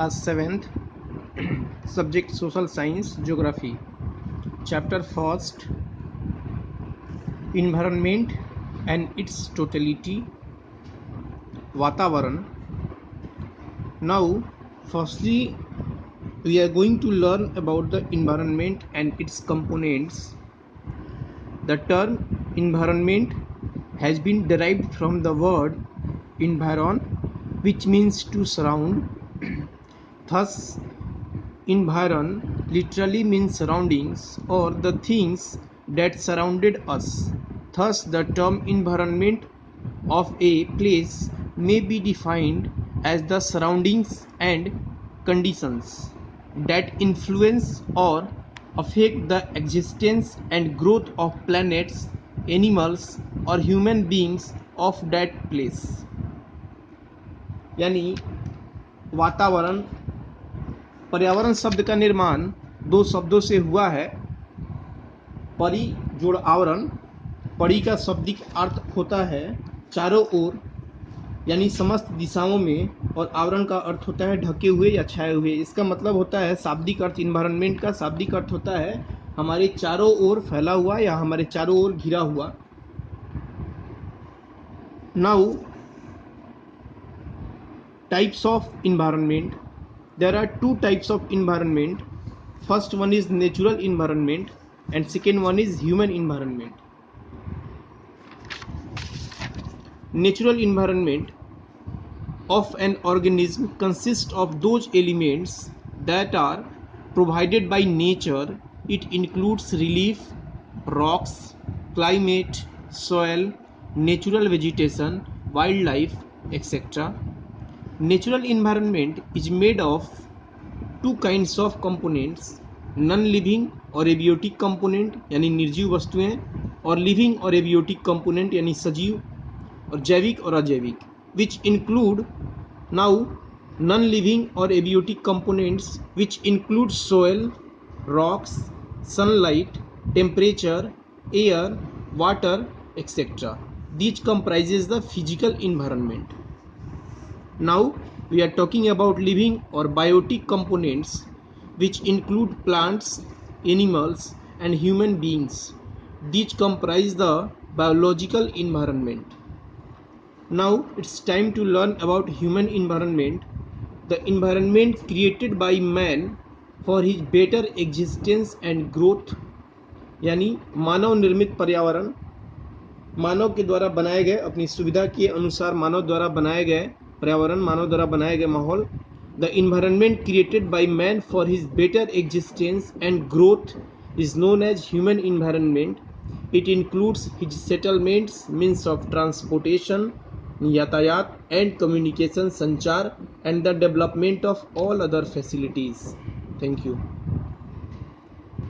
Class 7th Subject Social Science Geography Chapter 1st Environment and its totality Vatavaran. Now firstly we are going to learn about the environment and its components. The term environment has been derived from the word environ, which means to surround. Thus environ literally means surroundings or the things that surrounded us. Thus, the term environment of a place may be defined as the surroundings and conditions that influence or affect the existence and growth of planets, animals or human beings of that place. यानी वातावरण पर्यावरण शब्द का निर्माण दो शब्दों से हुआ है। परि जोड़ आवरण। परि का शाब्दिक अर्थ होता है चारों ओर यानी समस्त दिशाओं में, और आवरण का अर्थ होता है ढके हुए या छाए हुए। इसका मतलब होता है शाब्दिक अर्थ इन्वायरमेंट का शाब्दिक अर्थ होता है हमारे चारों ओर फैला हुआ या हमारे चारों ओर घिरा हुआ। Now types of environment. There are two types of environment. First one is natural environment and second one is human environment. Natural environment of an organism consists of those elements that are provided by nature. It includes relief, rocks, climate, soil, natural vegetation, wildlife, etc. Natural environment is made of two kinds of components, non living और abiotic component यानी निर्जीव वस्तुएं, और living और abiotic component यानी सजीव और जैविक और अजैविक, which include now non living और abiotic components which include soil, rocks, sunlight, temperature, air, water, etcetera. These comprises the physical environment. Now we are talking about living or biotic components which include plants, animals and human beings. These comprise the biological environment. Now it's time to learn about human environment. The environment created by man for his better existence and growth, यानी मानव निर्मित पर्यावरण, मानव के द्वारा बनाए गए, अपनी सुविधा के अनुसार मानव द्वारा बनाए गए पर्यावरण, मानव द्वारा बनाए गए माहौल. The environment created by man for his better existence and growth is known as human environment. It includes his settlements, means of transportation, यातायात एंड कम्युनिकेशन, संचार, and the development of all other facilities. Thank you.